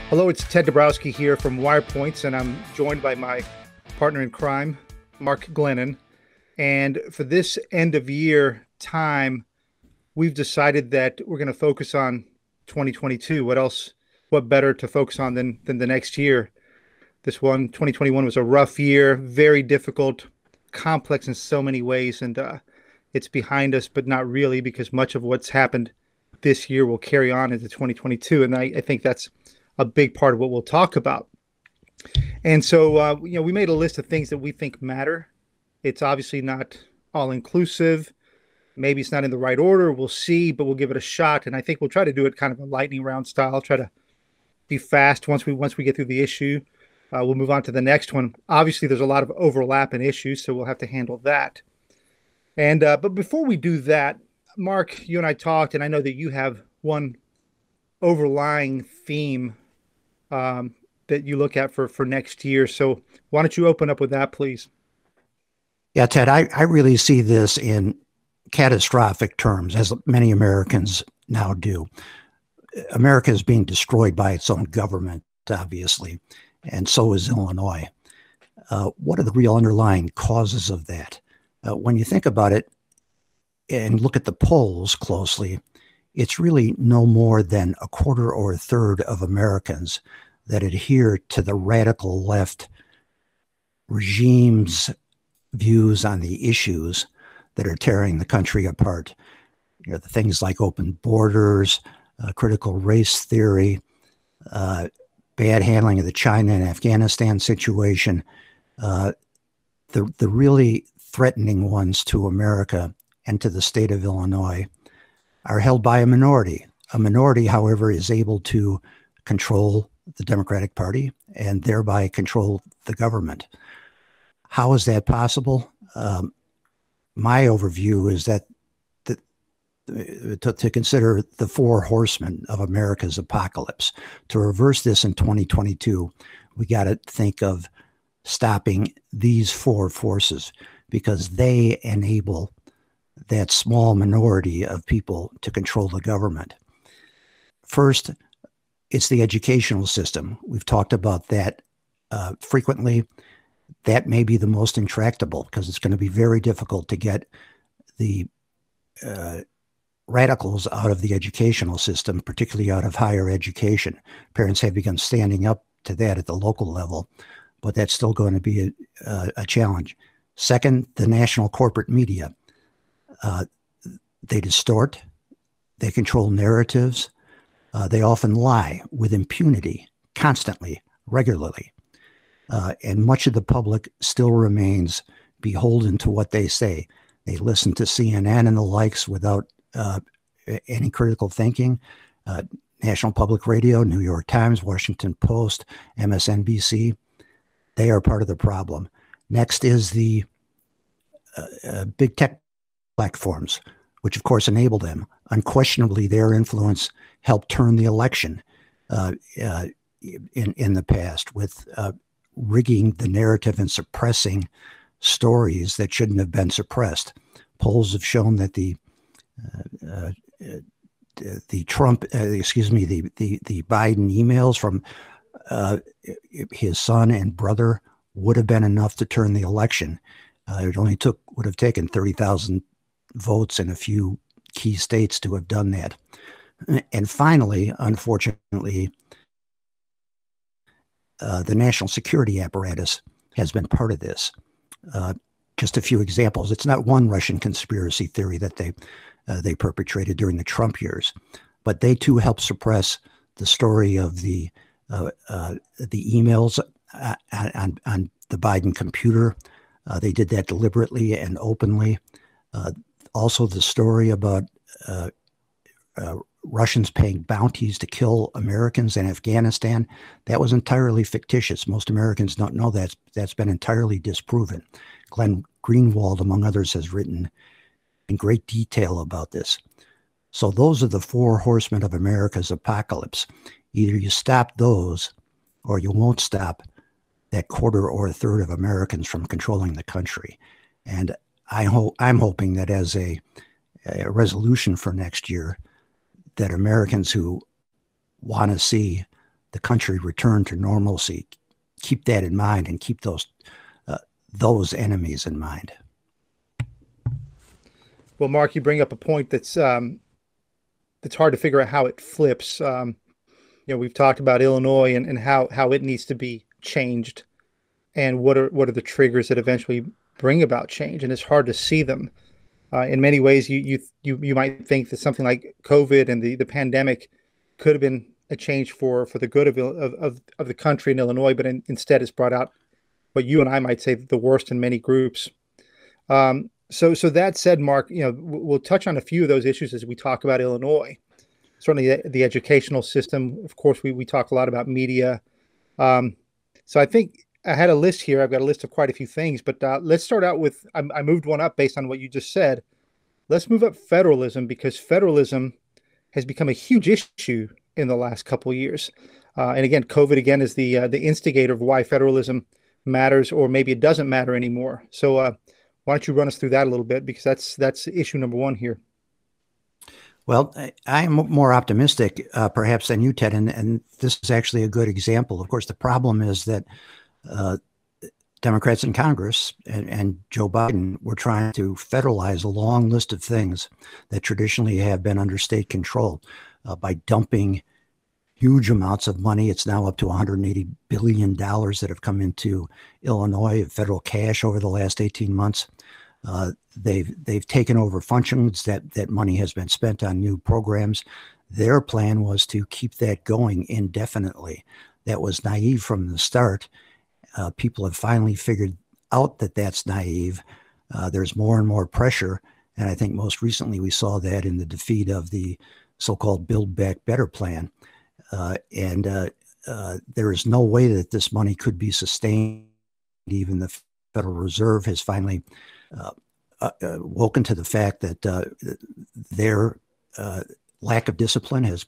Hello, it's Ted Dabrowski here from WirePoints, and I'm joined by my partner in crime, Mark Glennon. And for this end of year time, we've decided that we're going to focus on 2022. What else, what better to focus on than the next year? 2021 was a rough year, very difficult, complex in so many ways, and it's behind us, but not really, because much of what's happened this year will carry on into 2022. And I think that's a big part of what we'll talk about. And so, we made a list of things that we think matter. It's obviously not all inclusive. Maybe it's not in the right order. We'll see, but we'll give it a shot. And I think we'll try to do it kind of a lightning round style. Try to be fast once we get through the issue. We'll move on to the next one. Obviously, there's a lot of overlap in issues, so we'll have to handle that. And but before we do that, Mark, you and I talked, and I know that you have one overlying theme that you look at for next year. So why don't you open up with that, please? Yeah, Ted, I really see this in catastrophic terms, as many Americans now do. America is being destroyed by its own government, obviously, and so is Illinois. What are the real underlying causes of that? When you think about it and look at the polls closely, it's really no more than a quarter or a third of Americans that adhere to the radical left regime's views on the issues that are tearing the country apart. You know, the things like open borders, critical race theory, bad handling of the China and Afghanistan situation. The really threatening ones to America and to the state of Illinois are held by a minority. A minority, however, is able to control the Democratic Party and thereby control the government. How is that possible? My overview is that to consider the four horsemen of America's apocalypse. To reverse this in 2022, we got to think of stopping these four forces because they enable that small minority of people to control the government. First, it's the educational system. We've talked about that frequently. That may be the most intractable because it's going to be very difficult to get the radicals out of the educational system, particularly out of higher education. Parents have begun standing up to that at the local level, but that's still going to be a challenge. Second, the national corporate media. They distort, they control narratives, they often lie with impunity, constantly, regularly. And much of the public still remains beholden to what they say. They listen to CNN and the likes without any critical thinking. National Public Radio, New York Times, Washington Post, MSNBC, they are part of the problem. Next is the big tech platforms, which of course enable them. Unquestionably, their influence helped turn the election in the past with rigging the narrative and suppressing stories that shouldn't have been suppressed. Polls have shown that the Biden emails from his son and brother would have been enough to turn the election. It only would have taken 30,000 votes in a few key states to have done that. And finally, unfortunately, the national security apparatus has been part of this. Just a few examples. It's not one Russian conspiracy theory that they perpetrated during the Trump years, but they too helped suppress the story of the emails on the Biden computer. They did that deliberately and openly. Also, the story about Russians paying bounties to kill Americans in Afghanistan, that was entirely fictitious. Most Americans don't know that. That's been entirely disproven. Glenn Greenwald, among others, has written in great detail about this. So those are the four horsemen of America's apocalypse. Either you stop those or you won't stop that quarter or a third of Americans from controlling the country. And I'm hoping that as a resolution for next year, that Americans who want to see the country return to normalcy. Keep that in mind and keep those enemies in mind. Well, Mark, you bring up a point that's hard to figure out how it flips. We've talked about Illinois and how it needs to be changed, and what are the triggers that eventually bring about change, and it's hard to see them. In many ways, you might think that something like COVID and the pandemic could have been a change for the good of the country in Illinois, but instead it's brought out what you and I might say the worst in many groups. So that said, Mark, we'll touch on a few of those issues as we talk about Illinois. Certainly the educational system. Of course, we talk a lot about media. So I think I had a list here. I've got a list of quite a few things, but let's start out with, I moved one up based on what you just said. Let's move up federalism, because federalism has become a huge issue in the last couple of years. And again, COVID again is the instigator of why federalism matters, or maybe it doesn't matter anymore. So why don't you run us through that a little bit, because that's issue number one here. Well, I'm more optimistic, perhaps, than you, Ted, and this is actually a good example. Of course, the problem is that Democrats in Congress and Joe Biden were trying to federalize a long list of things that traditionally have been under state control by dumping huge amounts of money. It's now up to $180 billion that have come into Illinois, federal cash, over the last 18 months. They've taken over functions that money has been spent on new programs. Their plan was to keep that going indefinitely. That was naive from the start. People have finally figured out that that's naive. There's more and more pressure. And I think most recently we saw that in the defeat of the so-called Build Back Better plan. There is no way that this money could be sustained. Even the Federal Reserve has finally woken to the fact that their lack of discipline has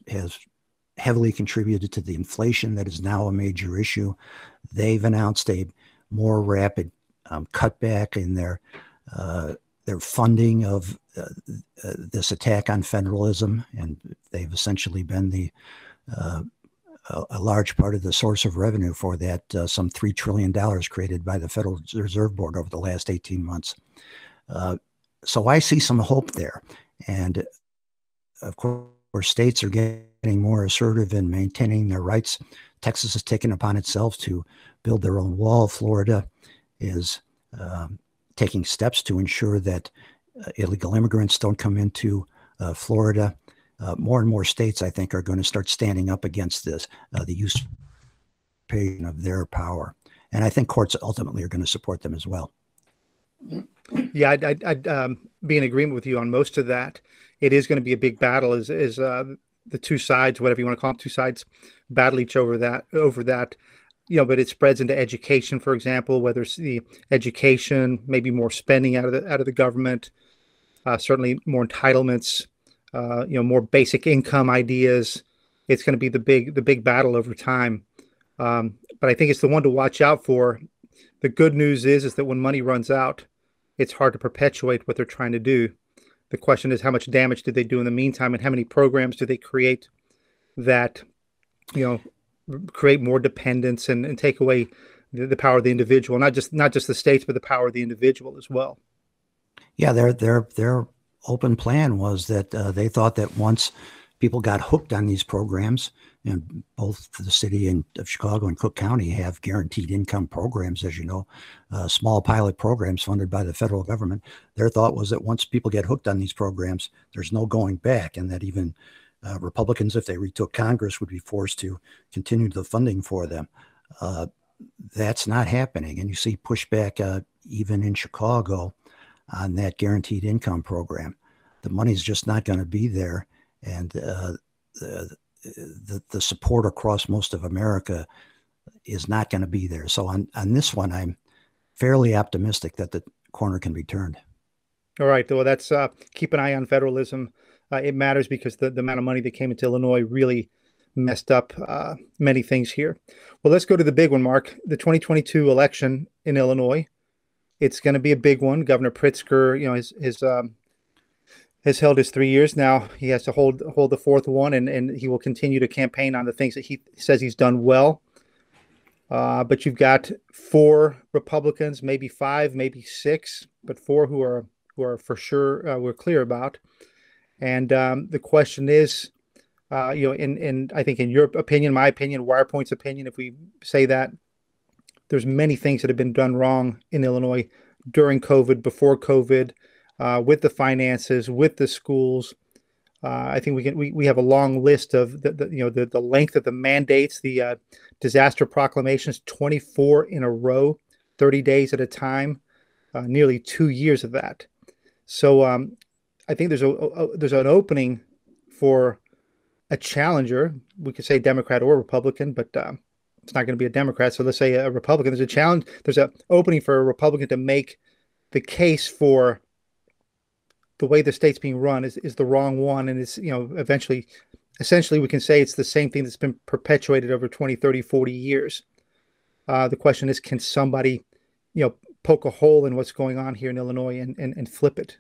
heavily contributed to the inflation that is now a major issue. They've announced a more rapid cutback in their funding of this attack on federalism, and they've essentially been a large part of the source of revenue for that, some $3 trillion created by the Federal Reserve Board over the last 18 months. So I see some hope there. And of course, states are getting more assertive in maintaining their rights. Texas has taken upon itself to build their own wall. Florida is taking steps to ensure that illegal immigrants don't come into Florida. More and more states, I think, are going to start standing up against this, the usurpation of their power. And I think courts ultimately are going to support them as well. Yeah, I'd be in agreement with you on most of that. It is going to be a big battle as the two sides, whatever you want to call them, two sides battle each over that. But it spreads into education, for example, whether it's the education, maybe more spending out of the government, certainly more entitlements, more basic income ideas. It's going to be the big battle over time. But I think it's the one to watch out for. The good news is that when money runs out, it's hard to perpetuate what they're trying to do. The question is, how much damage did they do in the meantime, and how many programs do they create that, create more dependence and take away the power of the individual, not just the states, but the power of the individual as well. Yeah, their open plan was that they thought that once people got hooked on these programs, and both the city of Chicago and Cook County have guaranteed income programs, as you know, small pilot programs funded by the federal government. Their thought was that once people get hooked on these programs, there's no going back, and that even Republicans, if they retook Congress, would be forced to continue the funding for them. That's not happening, and you see pushback even in Chicago on that guaranteed income program. The money's just not going to be there, and the support across most of America is not going to be there. So on this one, I'm fairly optimistic that the corner can be turned. All right. Well, that's keep an eye on federalism. It matters because the amount of money that came into Illinois really messed up many things here. Well, let's go to the big one, Mark. The 2022 election in Illinois. It's going to be a big one. Governor Pritzker, his has held his 3 years now. He has to hold the fourth one, and he will continue to campaign on the things that he says he's done well. But you've got four Republicans, maybe five, maybe six, but four who are for sure we're clear about. And the question is, in I think in your opinion, my opinion, Wirepoint's opinion, if we say that there's many things that have been done wrong in Illinois during COVID, before COVID, with the finances, with the schools. I think we have a long list of the length of the mandates, the disaster proclamations, 24 in a row, 30 days at a time, nearly 2 years of that. So I think there's an opening for a challenger. We could say Democrat or Republican, but it's not going to be a Democrat. So let's say a Republican. There's a challenge. There's an opening for a Republican to make the case for the way the state's being run is the wrong one. And it's, essentially we can say it's the same thing that's been perpetuated over 20, 30, 40 years. The question is, can somebody, poke a hole in what's going on here in Illinois and flip it?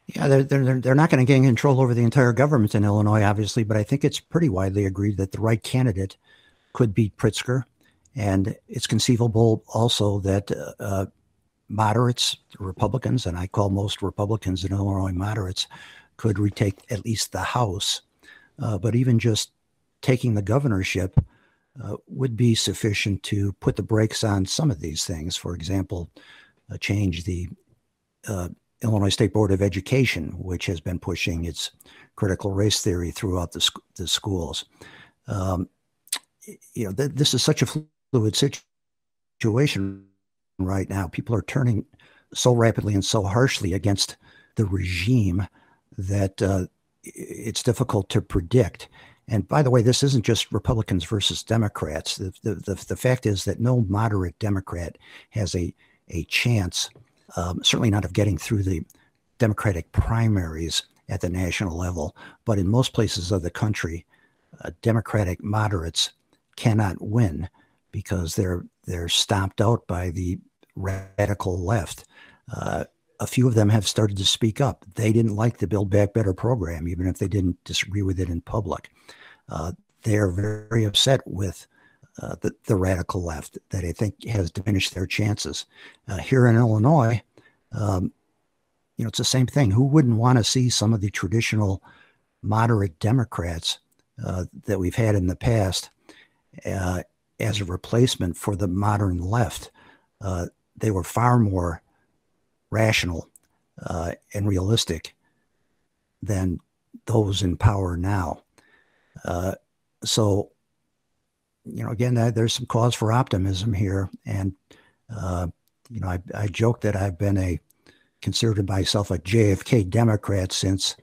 Yeah, they're not going to gain control over the entire government in Illinois, obviously, but I think it's pretty widely agreed that the right candidate could beat Pritzker. And it's conceivable also that moderates, Republicans, and I call most Republicans in Illinois moderates, could retake at least the House. But even just taking the governorship would be sufficient to put the brakes on some of these things. For example, change the Illinois State Board of Education, which has been pushing its critical race theory throughout the schools. This is such a fluid situation right now. People are turning so rapidly and so harshly against the regime that it's difficult to predict. And by the way, this isn't just Republicans versus Democrats. The fact is that no moderate Democrat has a chance, certainly not of getting through the Democratic primaries at the national level, but in most places of the country, Democratic moderates cannot win because they're stomped out by the radical left. A few of them have started to speak up. They didn't like the Build Back Better program, even if they didn't disagree with it in public. They're very upset with the radical left that I think has diminished their chances. Here in Illinois, it's the same thing. Who wouldn't want to see some of the traditional moderate Democrats that we've had in the past as a replacement for the modern left? They were far more rational and realistic than those in power now. So, again, there's some cause for optimism here. And, I joke that I've been considered myself a JFK Democrat since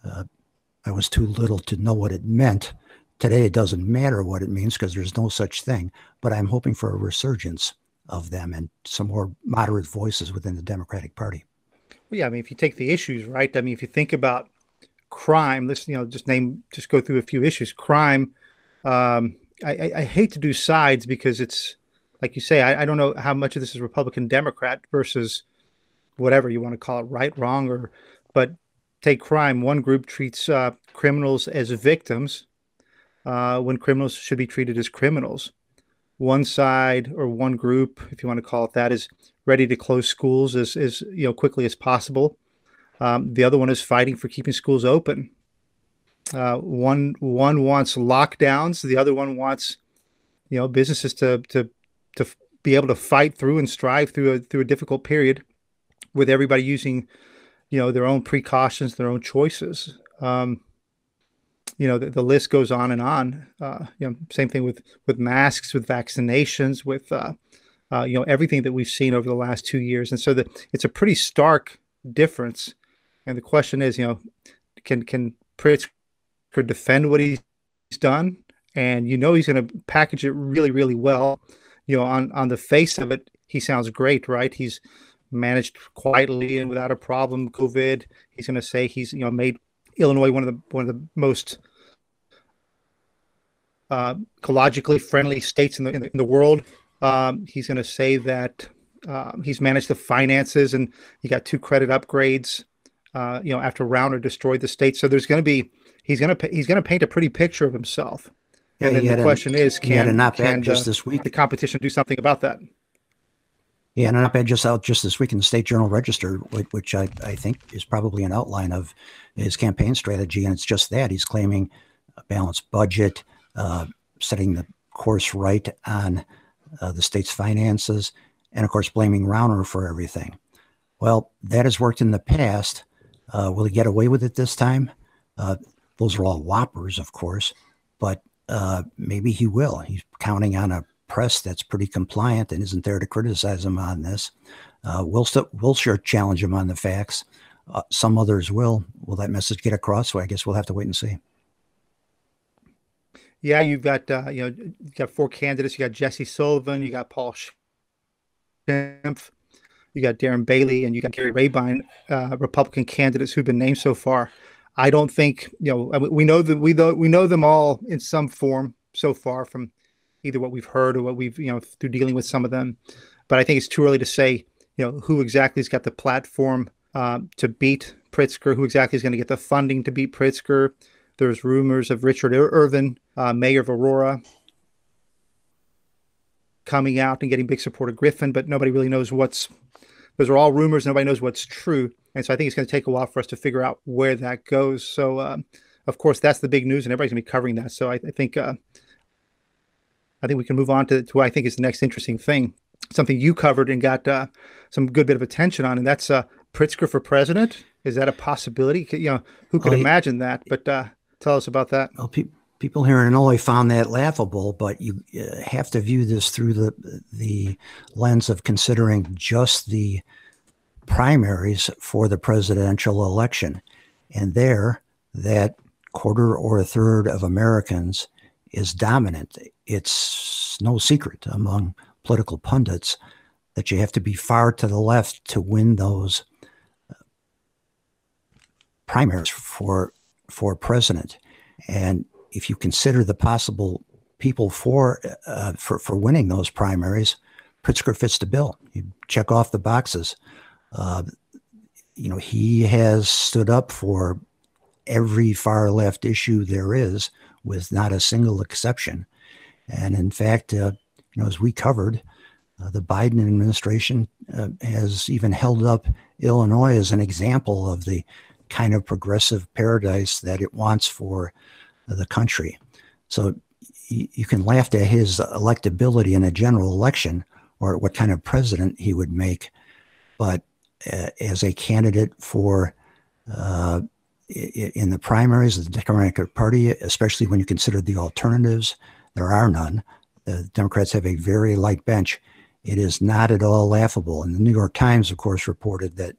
I was too little to know what it meant. Today, it doesn't matter what it means because there's no such thing. But I'm hoping for a resurgence of them and some more moderate voices within the Democratic Party. Well, yeah, I mean, if you take the issues, right? I mean, if you think about crime, let's just go through a few issues. Crime. I hate to do sides because it's like you say. I don't know how much of this is Republican, Democrat versus whatever you want to call it, right, wrong, but take crime. One group treats criminals as victims when criminals should be treated as criminals. One side or one group, if you want to call it that, is ready to close schools as quickly as possible. The other one is fighting for keeping schools open. One wants lockdowns. The other one wants, businesses to be able to fight through and strive through a difficult period, with everybody using, their own precautions, their own choices. The list goes on and on. Same thing with masks, with vaccinations, with everything that we've seen over the last 2 years. And so it's a pretty stark difference. And the question is, can Pritzker defend what he's done? And he's going to package it really, really well. On the face of it, he sounds great, right? He's managed quietly and without a problem COVID. He's going to say he's made Illinois one of the most ecologically friendly states in the world. He's going to say that he's managed the finances and he got 2 credit upgrades. after Rauner destroyed the state. So there's going to be he's going to paint a pretty picture of himself. Yeah, And then the question is, he had an can op-ed just this the week. competition do something about that? He had an op-ed just out just this week in the State Journal Register, which I think is probably an outline of his campaign strategy. And it's just that he's claiming a balanced budget, setting the course right on the state's finances, and of course, blaming Rauner for everything. Well, that has worked in the past. Will he get away with it this time? Those are all whoppers, of course, but maybe he will. He's counting on a press that's pretty compliant and isn't there to criticize him on this. We'll sure challenge him on the facts. Some others will. Will that message get across? So I guess we'll have to wait and see. Yeah, you've got you've got four candidates. You got Jesse Sullivan, you got Paul Schimpf, you got Darren Bailey, and you got Gary Rabine, Republican candidates who've been named so far. I don't think we know that we know them all in some form so far from either what we've heard or what we've through dealing with some of them. But I think it's too early to say who exactly has got the platform to beat Pritzker, who exactly is going to get the funding to beat Pritzker. There's rumors of Richard Irvin, mayor of Aurora, coming out and getting big support of Griffin, but nobody really knows those are all rumors. Nobody knows what's true. And so I think it's going to take a while for us to figure out where that goes. So, of course, that's the big news and everybody's going to be covering that. So I think we can move on to what I think is the next interesting thing, something you covered and got some good bit of attention on, and that's Pritzker for president. Is that a possibility? Who could imagine that? But tell us about that. Well, people here in Illinois found that laughable, but you have to view this through the lens of considering just the primaries for the presidential election. And there, that quarter or a third of Americans is dominant. It's no secret among political pundits that you have to be far to the left to win those primaries for president. And if you consider the possible people for winning those primaries, Pritzker fits the bill. You check off the boxes. He has stood up for every far left issue there is, with not a single exception. And in fact, as we covered, the Biden administration has even held up Illinois as an example of the kind of progressive paradise that it wants for the country. So you can laugh at his electability in a general election or what kind of president he would make, but as a candidate for in the primaries of the Democratic Party, especially when you consider the alternatives, there are none. The Democrats have a very light bench. It is not at all laughable. And the New York Times, of course, reported that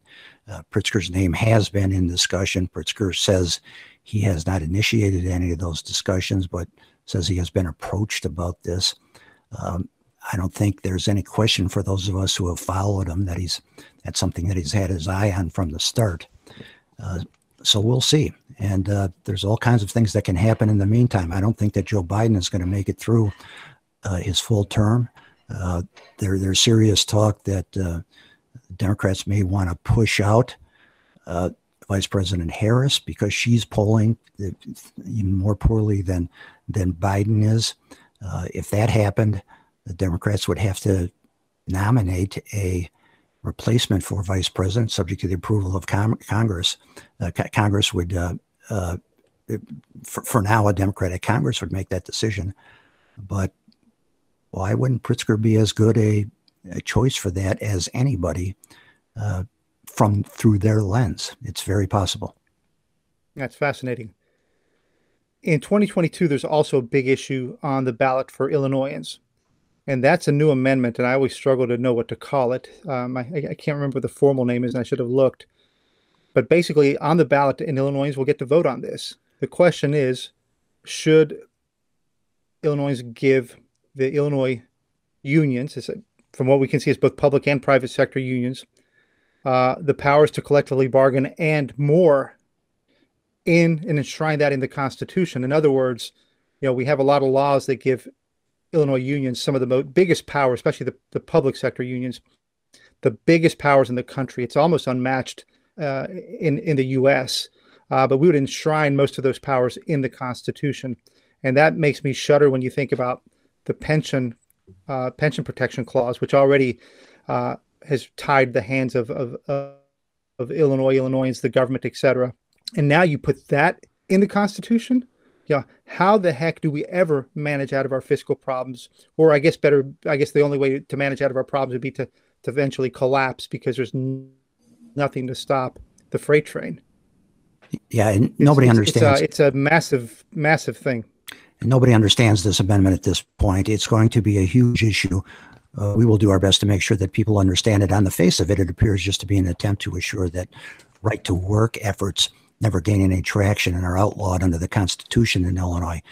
Pritzker's name has been in discussion. Pritzker says he has not initiated any of those discussions, but says he has been approached about this. I don't think there's any question for those of us who have followed him that that's something that he's had his eye on from the start. So we'll see. And there's all kinds of things that can happen in the meantime. I don't think that Joe Biden is going to make it through his full term. There's serious talk that Democrats may want to push out Vice President Harris because she's polling even more poorly than Biden is. If that happened, the Democrats would have to nominate a replacement for vice president, subject to the approval of Congress. Congress would, for now, a Democratic Congress would make that decision. But why wouldn't Pritzker be as good a choice for that as anybody through their lens? It's very possible. That's fascinating. In 2022, there's also a big issue on the ballot for Illinoisans. And that's a new amendment, and I always struggle to know what to call it. I can't remember what the formal name is, and I should have looked. But basically, on the ballot in Illinois, will get to vote on this. The question is, should Illinois give the Illinois unions, from what we can see, it's both public and private sector unions, the powers to collectively bargain and more and enshrine that in the Constitution? In other words, we have a lot of laws that give Illinois unions some of the biggest power, especially the public sector unions, the biggest powers in the country. It's almost unmatched in the U.S., but we would enshrine most of those powers in the Constitution, and that makes me shudder when you think about the pension protection clause, which already has tied the hands of Illinoisans, the government, etc. And now you put that in the Constitution. Yeah, how the heck do we ever manage out of our fiscal problems? Or I guess the only way to manage out of our problems would be to eventually collapse because there's nothing to stop the freight train. Yeah, and nobody understands. It's a massive, massive thing. And nobody understands this amendment at this point. It's going to be a huge issue. We will do our best to make sure that people understand it. On the face of it, it appears just to be an attempt to assure that right to work efforts never gain any traction and are outlawed under the Constitution in Illinois.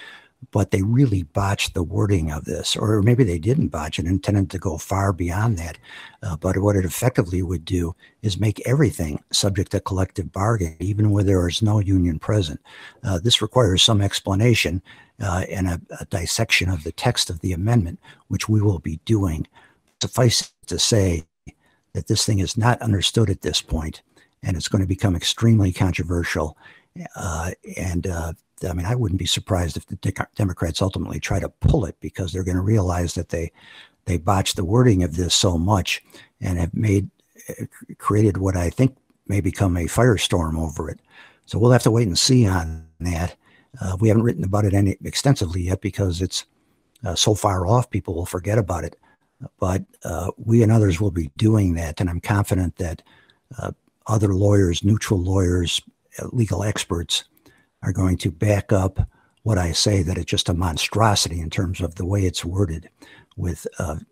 But they really botched the wording of this, or maybe they didn't botch it, intended to go far beyond that. But what it effectively would do is make everything subject to collective bargaining, even where there is no union present. This requires some explanation and a dissection of the text of the amendment, which we will be doing. Suffice to say that this thing is not understood at this point, and it's going to become extremely controversial. I mean, I wouldn't be surprised if the Democrats ultimately try to pull it, because they're going to realize that they botched the wording of this so much and have created what I think may become a firestorm over it. So we'll have to wait and see on that. We haven't written about it extensively yet because it's so far off, people will forget about it. But we and others will be doing that, and I'm confident that other lawyers, neutral lawyers, legal experts are going to back up what I say, that it's just a monstrosity in terms of the way it's worded, with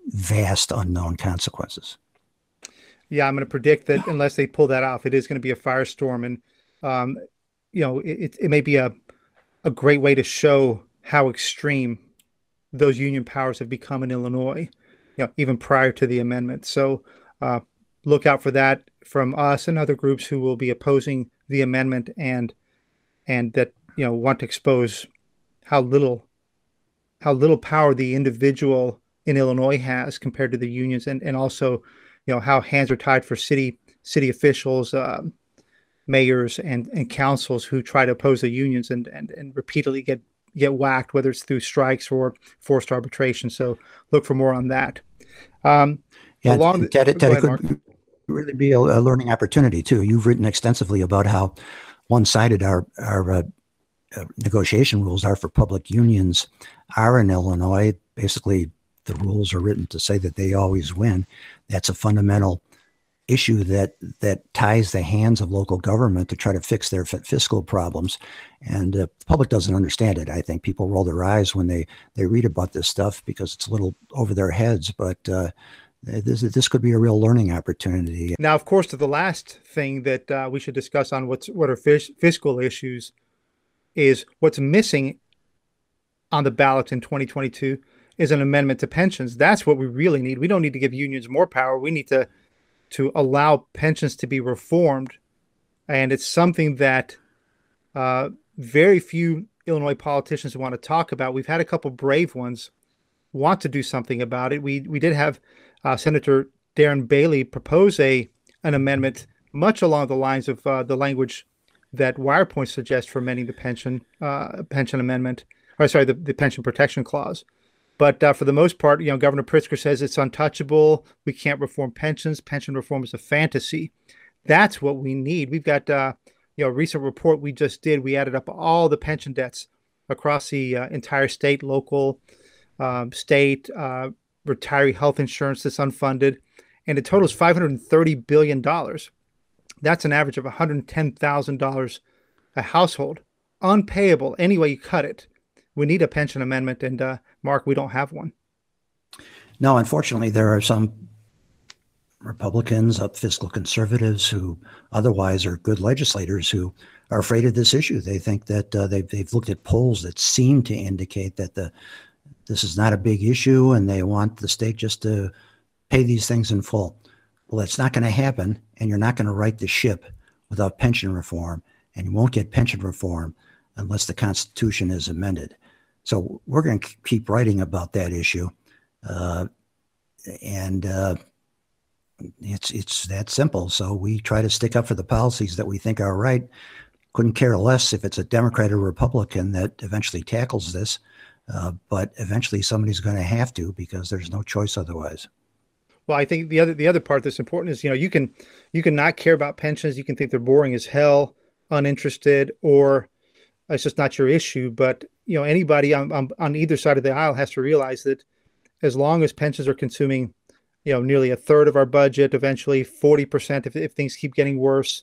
vast unknown consequences. Yeah, I'm going to predict that unless they pull that off, it is going to be a firestorm. And, it may be a great way to show how extreme those union powers have become in Illinois, even prior to the amendment. So look out for that from us and other groups who will be opposing the amendment and that want to expose how little power the individual in Illinois has compared to the unions, and also how hands are tied for city officials, mayors and councils who try to oppose the unions and repeatedly get whacked, whether it's through strikes or forced arbitration. So look for more on that. Ted, it could really be a learning opportunity too. You've written extensively about how one-sided our negotiation rules are for public unions are in Illinois. Basically, the rules are written to say that they always win. That's a fundamental issue that ties the hands of local government to try to fix their fiscal problems. And the public doesn't understand it. I think people roll their eyes when they read about this stuff because it's a little over their heads. But this could be a real learning opportunity. Now, of course, the last thing that we should discuss on what are fiscal issues is what's missing on the ballot in 2022 is an amendment to pensions. That's what we really need. We don't need to give unions more power. We need to allow pensions to be reformed. And it's something that very few Illinois politicians want to talk about. We've had a couple brave ones want to do something about it. We did have Senator Darren Bailey propose an amendment much along the lines of the language that WirePoint suggests for amending the pension amendment, the pension protection clause. But for the most part, Governor Pritzker says it's untouchable. We can't reform pensions. Pension reform is a fantasy. That's what we need. We've got a recent report we just did. We added up all the pension debts across the entire state, local, state, retiree health insurance that's unfunded, and it totals $530 billion. That's an average of $110,000 a household, unpayable any way you cut it. We need a pension amendment, and Mark, we don't have one. No, unfortunately, there are some Republicans, fiscal conservatives who otherwise are good legislators who are afraid of this issue. They think that they've looked at polls that seem to indicate that this is not a big issue, and they want the state just to pay these things in full. Well, that's not going to happen, and you're not going to right the ship without pension reform, and you won't get pension reform unless the Constitution is amended. So we're going to keep writing about that issue. It's that simple. So we try to stick up for the policies that we think are right. Couldn't care less if it's a Democrat or Republican that eventually tackles this, but eventually somebody's going to have to, because there's no choice otherwise. Well, I think the other part that's important is, you can not care about pensions. You can think they're boring as hell, uninterested, or it's just not your issue. But anybody on either side of the aisle has to realize that as long as pensions are consuming, nearly a third of our budget, eventually 40%, if things keep getting worse,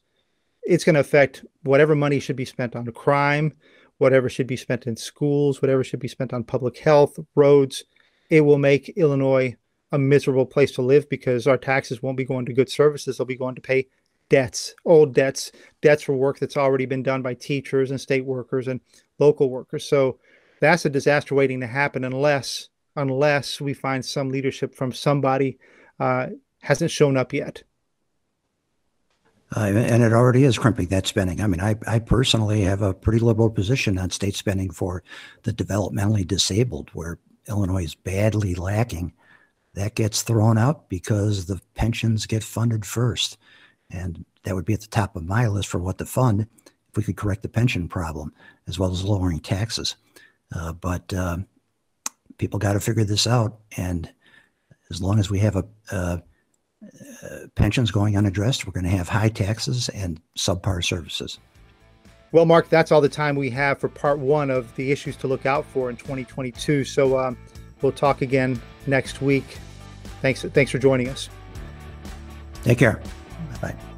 it's going to affect whatever money should be spent on crime, whatever should be spent in schools, whatever should be spent on public health, roads. It will make Illinois a miserable place to live, because our taxes won't be going to good services. They'll be going to pay debts, old debts for work that's already been done by teachers and state workers and local workers. So that's a disaster waiting to happen unless we find some leadership from somebody hasn't shown up yet. And it already is crimping that spending. I mean, I personally have a pretty liberal position on state spending for the developmentally disabled, where Illinois is badly lacking. That gets thrown out because the pensions get funded first. And that would be at the top of my list for what to fund if we could correct the pension problem, as well as lowering taxes. But people got to figure this out. And as long as we have pensions going unaddressed, we're going to have high taxes and subpar services. Well, Mark, that's all the time we have for part one of the issues to look out for in 2022. So we'll talk again next week. Thanks for joining us. Take care. Bye-bye.